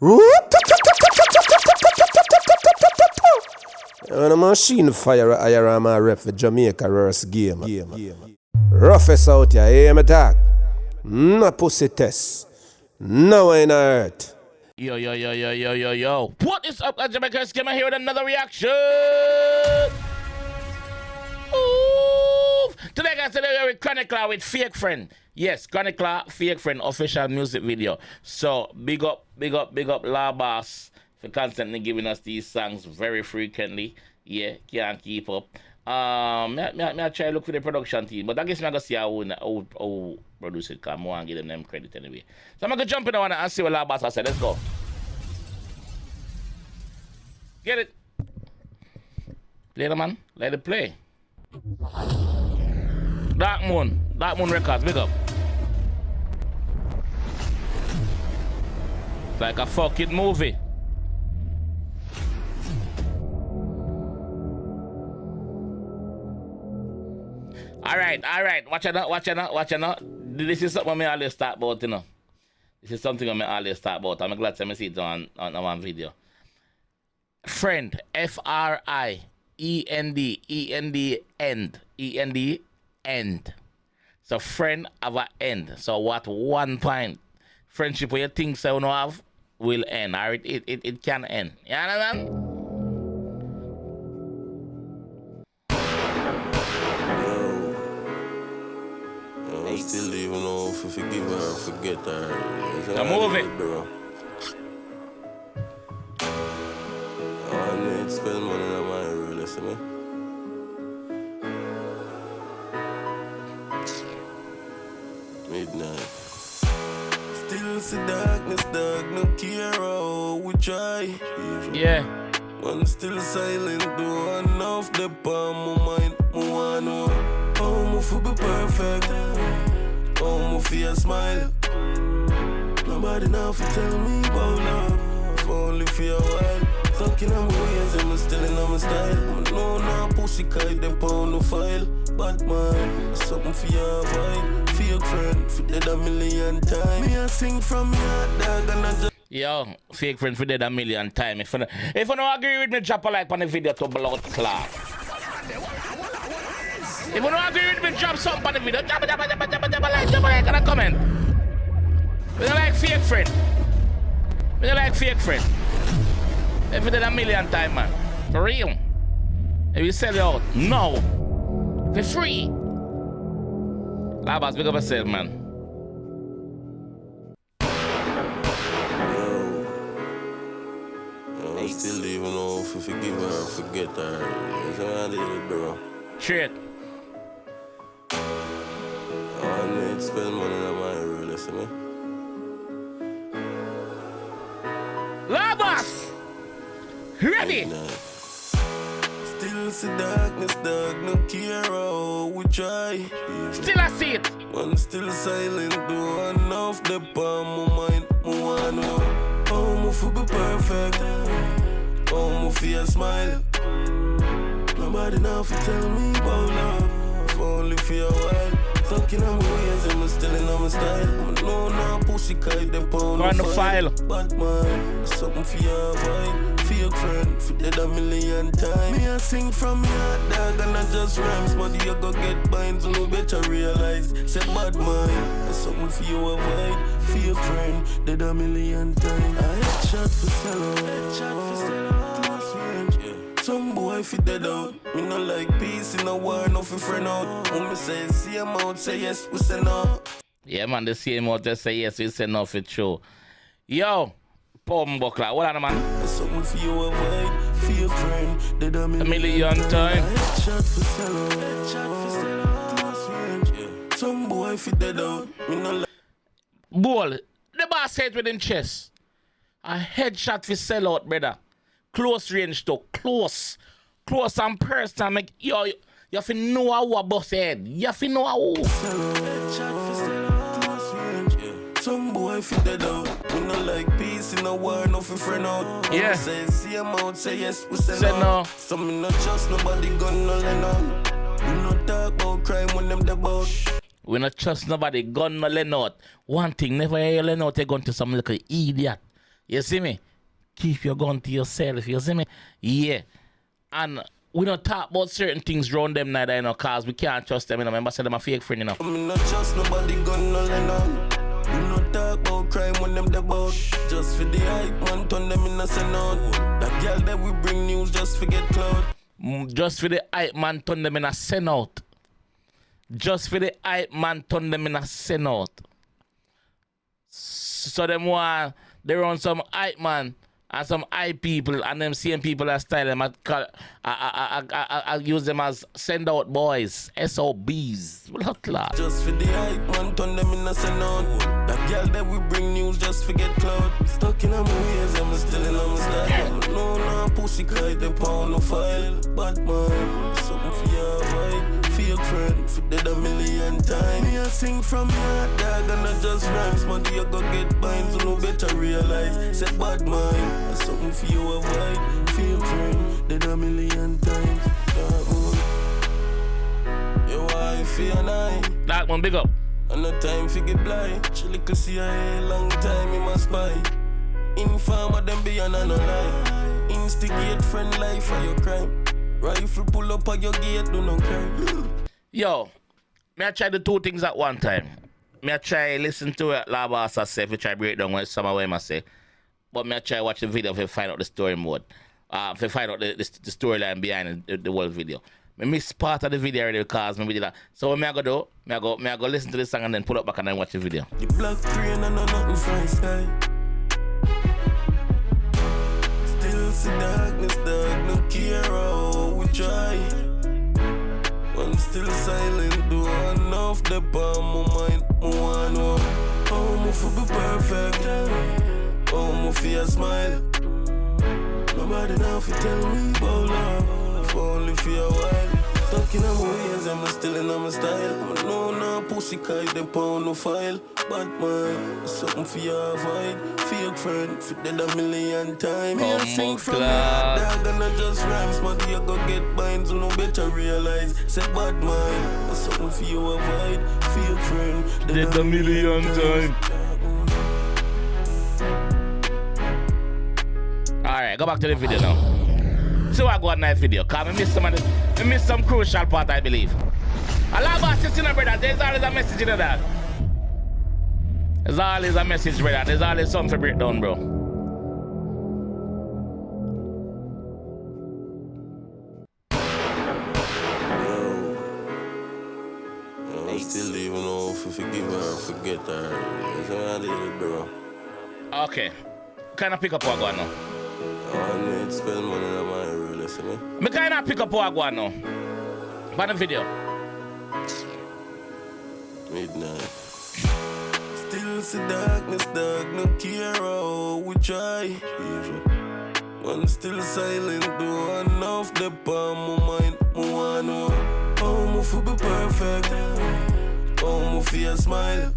And a machine fire a IRAMA ref for Jamaica's game. Roughest out here, hear me talk. No pussy test. No in earth. Yo. What is up, Jamaica's? Come here with another reaction. Ooh. Today, guys, we're with 𝐑𝐂𝐂𝐓 with Fake Friend. Yes, 𝐑𝐂𝐂𝐓, Fake Friend, official music video. So, big up, La Boss for constantly giving us these songs very frequently. Yeah, can't keep up. I try to look for the production team, but I guess I'm going to see how produce it, because I want to give them credit anyway. So I'm going to jump in on and see what La Boss has said. Let's go. Get it. Play the man. Let it play. Dark Moon Records, big up. It's like a fucking movie. Alright. Watch out. This is something I always talk about, you know. This is something I always talk about. I'm glad to see it on one video. Friend, FRIEND, end. So friend have an end. So what one point friendship where you think so you don't have will end, or it can end. You understand? Still even know if you forgive her or forget her. Now move it, bro. I need to spend money on my room, listen me. Midnight. Still see darkness, dark, no care how we try. Yeah. One still silent, do enough the palm my mind, I wanna know how be perfect. Oh, for your smile. Nobody now for tell me about love. If only for a while. Talking on my ways, I'm still in my style. No, now pussy kite, them pound the file. Bad man, something for your vibe. Fake friend, for dead a million times. Me a sing from your dog and I just. Yo, Fake Friend for dead a million times. If you don't agree with me, drop a like on the video to blood clot. If you don't agree with me, drop something on the video. Drop a like and a comment. We don't like Fake Friend. We don't like Fake Friend. If you did a million times, man. For real. If you sell it out, no. For free. La Boss, big up yourself, man. I still even know if you forgive her or forget her. That's how I did it, bro. Shit. I need to spend money on my room, listen me. La Boss! Ready? Still see darkness, dark, no care how we try. Still I see it. One still silent, do enough the palm my mind, I wanna know how for be perfect. How for your smile. Nobody now for tell me about love. If only for a while. Talking on my ways, I'm still in my style. No, now pussy kite, them pound on the file. Bad man, something for your vibe. Fake friend, for dead a million times. Me a sing from your dog and I just rhymes. But you go get binds, so no better realize. Say bad man, something for your vibe. Fake friend, dead a million times. I head shot for cello. Some boy fi dead out. Me no like peace in a war, no fi friend out. When me say see him out, say yes, we say no. Yeah, man, the same out, just say yes, we say no for true. Yo, Pom Buckler, what on, man? Something for you avoid, for your friend, dead a million times. Shot for cello. Some boy fi dead out. Me no like. Ball, the boss said with him chest. A headshot for sell out, brother. Close range though, close and personal. Make yo, you have to know how a boss head. You have to know how. Some boy fi dead out. We no like peace in a war, no fi friend out. Yeah. Say see him out, say yes, we say no. no. Some me no trust nobody, gun no lend out. We no talk about crime when them dead out. We not trust nobody, gun no lend out. One thing, never hear you lend out a gun to some little idiot. You see me? Keep your gun to yourself. You see me? Yeah. And we don't talk about certain things around them neither, you know, cause we can't trust them, you know. Remember, say them a fake friend, you know. I'm not trust nobody, gun no Lennon. We not talk about crime when them about. Just for the hype, man, turn them in a senate. That girl that we bring news just for get clout. Just for the hype, man, turn them in a senate. Just for the hype, man, turn them in a senate. So them want, they run some hype, man. And some high people and them same people that style them, I use them as send out boys, SOBs. Just for the hype, man, turn them in a senate. That girl that we bring news just forget cloud. Stuck in my ways, I'm still in my style. No, pussy cry, they pound no file. Bad man, something for your vibe. Fake friend, for dead a million times. Me a sing from your dog and I just rhymes. Man, you go get binds, you no better realize. Say bad man, something for you avoid. Fake friend, dead a million times. Your wife and I. That one, big up. And no time for get blind. Chili could see a long time in my spy. Informer them beyond no lie. Instigate friend life for your crime. Rifle pull up on your gate, do no crime. Yo, me I try the two things at one time. Me I try listen to what Labasa say, if I try break down what some of them I say. But me I try watch the video to find out the story mode. To find out the storyline behind the whole video. Me miss part of the video already because me did that. So what me I go do? Me I go listen to the song and then pull up back and then watch the video. The black crane and nothing from the sky. Still see darkness, dog, no care how we try. I'm still silent, do enough the palm of my mind. I wanna how I feel be perfect. How I feel smile. Nobody now fi tell me about love. If only for a while. Stuck in my ways, I'm still in my style. I know pussy kite, they pound no file. Bad man, something for your avoid. Fake friend, fit dead a million times. Me a sing from my dog and I just rhymes. But you go get binds, you no better realize. Say bad man, something for you avoid. Fake friend, dead a million times. Alright, go back to the video now. So I go on that video, cause I miss some crucial part, I believe. A lot of us, you know, brother, there's always a message in that. There's always a message, brother. There's always something to break down, bro. I still even know if you forgive her or forget her. It's what I did, bro. Okay. Kind of pick up what I go on now. I need to spend money on my rule, listen me. Me kind of pick up what I go on now. By the video. Midnight. Still see darkness, dog, no care how we try. Man still silent, do enough the palm of mind. I wanna how I feel be perfect. How I feel smile.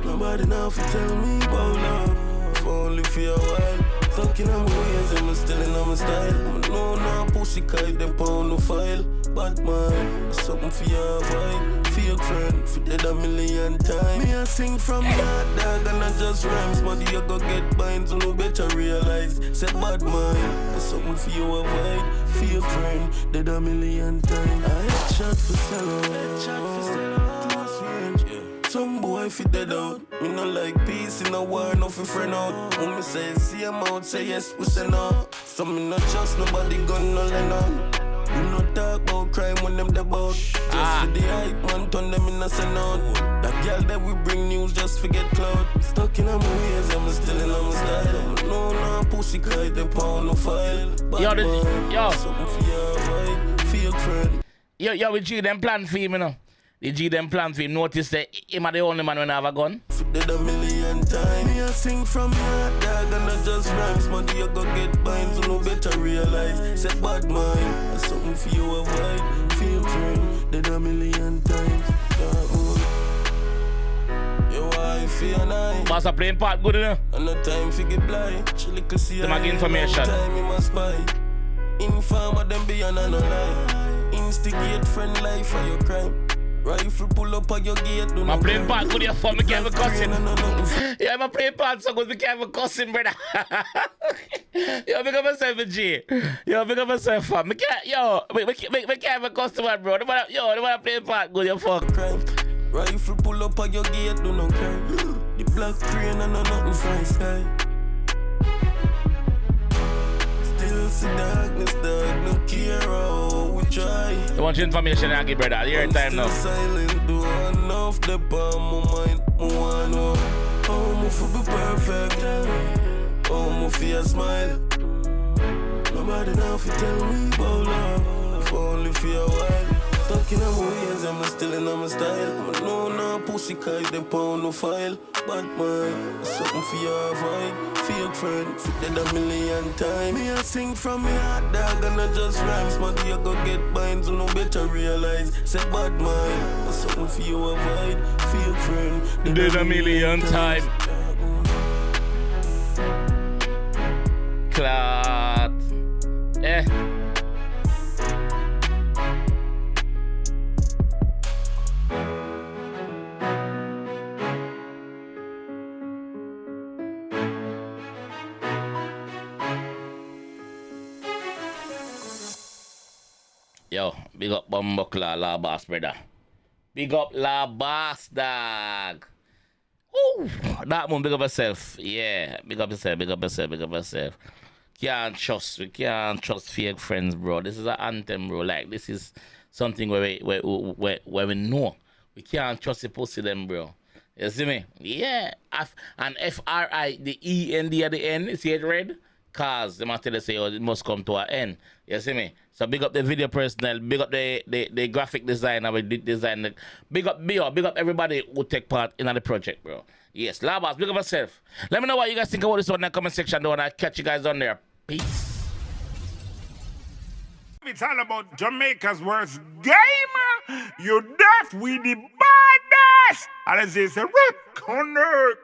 Nobody now fi tell me about love. If only for a while. Stuck in my ways, I'm still in my style. No, pussy kite, they pound no file. Bad man, something for your vibe. Fake friend, for dead a million times. Me a sing from that dog and I just rhymes. But you go get binds, you no better realize. Say bad man, something for your vibe. Fake friend, dead a million times. I shot for Stella. Some boy fit dead out. Me no like peace in a war, no fi friend out. When me say see him out, say yes, we say no. So me no trust nobody, gun no Lennon. We no talk about crime when them about. Just for the hype, man, turn them in a senate. That girl that we bring news just forget cloud. Stuck in my ways, I'm still in my style. No, pussy kite, they pound no file. Bad man, something for your vibe, fake friend. Yo, we G them plan for him, you know. The G them plan for him. Notice that him are the only man when I have a gun. Dead a million times. Me a sing from your dog and I just rhymes. Man, you go get binds, you no better realize. Say bad man, something for you avoid. Feel friend, dead a million times. Your wife and I. Boss are playing part good enough. And no time for get blind. Chili could see them get information. Time in my spy. Informer them beyond no lie. Instigate friend life for your crime. Rifle pull up on your gate. I'm playing part good your phone, me can't even cussing. Yeah, I'm playing part so good, me can't even cussing, brother. Yo, big up myself, G. Yo, big up myself, fam. Me can't, yo, me can't even cuss man, bro. The man playing part good, you fuck. Rifle pull up on your gate, do not cry. The black crane and nothing from sky. Still see darkness, no care how we try. You want your information, I give brother. Your time now. Silent, do enough the palm of mind. I know how I feel be perfect. How I feel smile. Nobody now fi tell me about love. If only for a while. Talking on my ways, I'm still in my style. I know now pussy cause they pound no file. Bad man, something for your avoid. Fake friend, fit dead a million times. Me a sing from me heart, dog, and I just rhymes. But you go get binds, you no better realize. Say bad man, something for you avoid. Fake friend, dead a million times. Clot. Yo, big up Bumbuckler, La Bass, brother. Big up La Bass, dog. Ooh, that one, big up yourself. Yeah, big up yourself, big up yourself, big up yourself. We can't trust fake friends, bro. This is an anthem, bro. Like, this is something where we know. We can't trust the pussy them, bro. You see me? Yeah. And F-R-I, the E-N-D at the end, you see it red? Cause they must tell us, say, oh, it must come to an end. You see me? So big up the video personnel, big up the graphic designer, we did design. Big up everybody who take part in the project, bro. Yes, Labas, big up yourself. Let me know what you guys think about this one in the comment section, though, and I'll catch you guys on there. Peace. It's all about Jamaica's worst game. You deaf with the baddest. And it's a rap connect.